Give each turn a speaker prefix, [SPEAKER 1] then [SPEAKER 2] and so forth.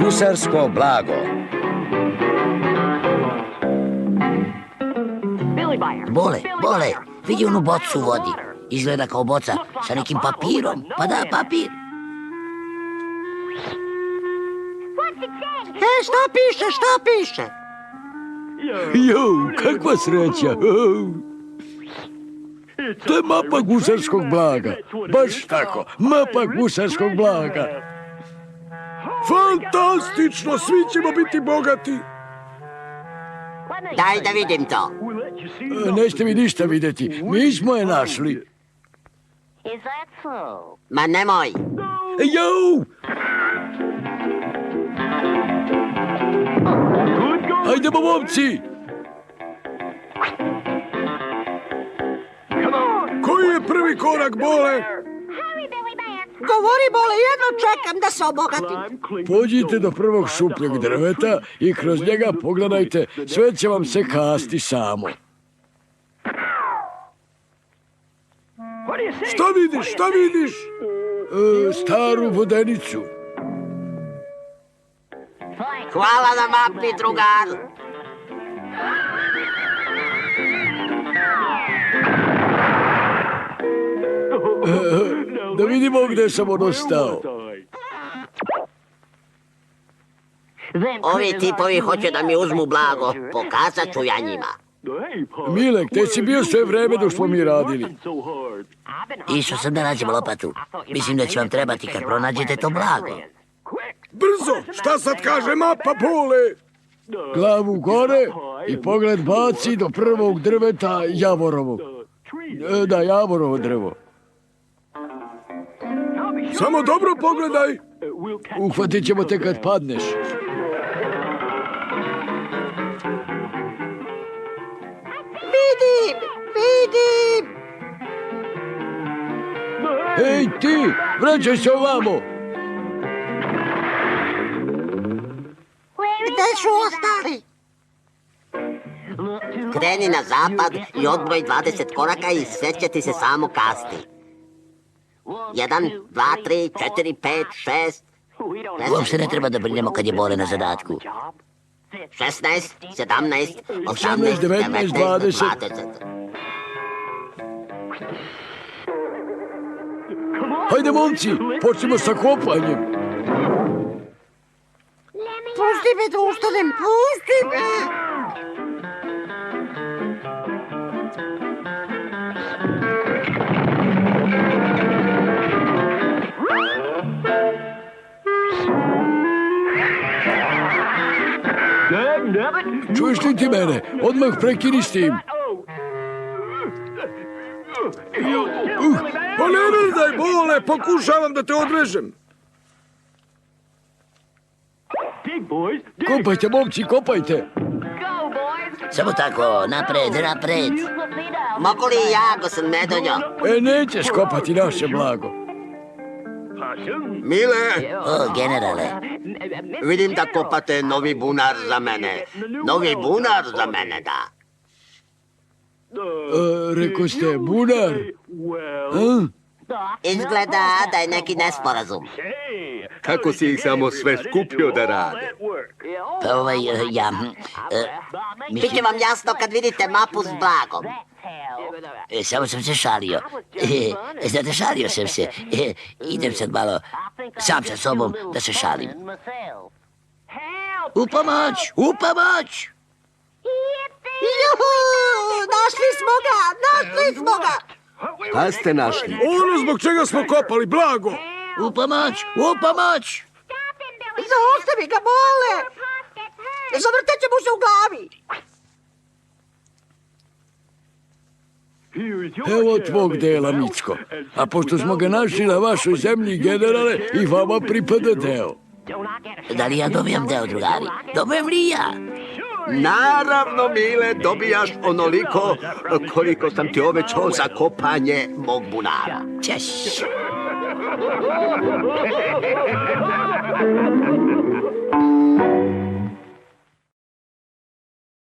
[SPEAKER 1] Gusarsko blago.
[SPEAKER 2] Bole, vidi onu bocu u vodi. Izgleda kao boca sa nekim papirom. Pa da, papir.
[SPEAKER 3] Šta piše?
[SPEAKER 4] Jo, kakva sreća. To je mapa gusarskog blaga. Baš tako, mapa gusarskog blaga.
[SPEAKER 5] Fantastično, svi ćemo biti bogati.
[SPEAKER 3] Daj da vidim to.
[SPEAKER 4] Nećete mi ništa vidjeti, mi smo je našli.
[SPEAKER 3] Ma nemoj.
[SPEAKER 4] Jo! Hajdemo, momci!
[SPEAKER 5] Koji je prvi korak, Bole?
[SPEAKER 3] Govori, Bole, jedno čekam da se obogatim.
[SPEAKER 4] Pođite do prvog šupljeg drveta i kroz njega pogledajte, sve će vam se kasti samo.
[SPEAKER 5] Šta vidiš?
[SPEAKER 4] Staru vodenicu.
[SPEAKER 3] Hvala na mapi, drugar.
[SPEAKER 4] Da vidimo gdje sam ono stao.
[SPEAKER 3] Ovi tipovi hoće da mi uzmu blago. Pokazat ću ja njima.
[SPEAKER 4] Milek, te si bio sve vreme dok smo mi radili.
[SPEAKER 2] Išao sam da nađem lopatu. Mislim da će vam trebati kad pronađete to blago.
[SPEAKER 5] Brzo, šta sad kaže mapa, Bole?
[SPEAKER 4] Glavu gore i pogled baci do prvog drveta Javorovog. Da, Javorovo drvo.
[SPEAKER 5] Samo dobro pogledaj.
[SPEAKER 4] Uhvatit ćemo te kad padneš.
[SPEAKER 3] Vidim.
[SPEAKER 4] Ej ti, vraćaj se ovamo.
[SPEAKER 3] Gde su ostali? Kreni na zapad i odbroj 20 koraka i sve će ti se samo kasti. 1, 2, 3, 4, 5, 6...
[SPEAKER 2] Uopšte ne treba da brinemo kad je Bole na zadatku.
[SPEAKER 3] 16, 17, 18,
[SPEAKER 4] 19, 20. Hajde, momci, počnemo sa kopanjem.
[SPEAKER 3] Pusti me da ustanem, pusti me!
[SPEAKER 4] Čuješ li ti mene? Odmah prekini s tim.
[SPEAKER 5] Pa ne daj, Bole, pokušavam da te odrežem.
[SPEAKER 4] Kopajte, momci, kopajte.
[SPEAKER 2] Samo tako, napred.
[SPEAKER 3] Mogu li ja, gospodin Medonjo?
[SPEAKER 4] Nećeš kopati naše blago.
[SPEAKER 5] Mile,
[SPEAKER 2] O, generale.
[SPEAKER 3] Vidim da kopate novi bunar za mene. Novi bunar za mene, da.
[SPEAKER 4] Reko ste, bunar?
[SPEAKER 3] Izgleda da je neki nesporazum.
[SPEAKER 6] Kako si ih samo sve skupio da rade?
[SPEAKER 2] Pa ja...
[SPEAKER 3] Biće vam jasno kad vidite mapu s blagom.
[SPEAKER 2] Samo sam se šalio. Znate, šalio sam se. Idem sad malo sam sa sobom da se šalim. U pomoć!
[SPEAKER 3] Juhu! Našli smo ga!
[SPEAKER 6] Pa ste našli?
[SPEAKER 5] ono zbog čega smo kopali, blago.
[SPEAKER 2] U pomoć!
[SPEAKER 3] Zaustavi ga, Bole! Zavrtat će mu se u glavi!
[SPEAKER 4] Evo tvog dela, Micko. A pošto smo ga našli na vašoj zemlji, generale, i vama pripada deo.
[SPEAKER 2] Da li ja dobijam deo, drugari? Dobijem li ja?
[SPEAKER 6] Naravno, Mile, dobijaš onoliko koliko sam ti obećao za kopanje mog bunara.
[SPEAKER 2] Ćeš!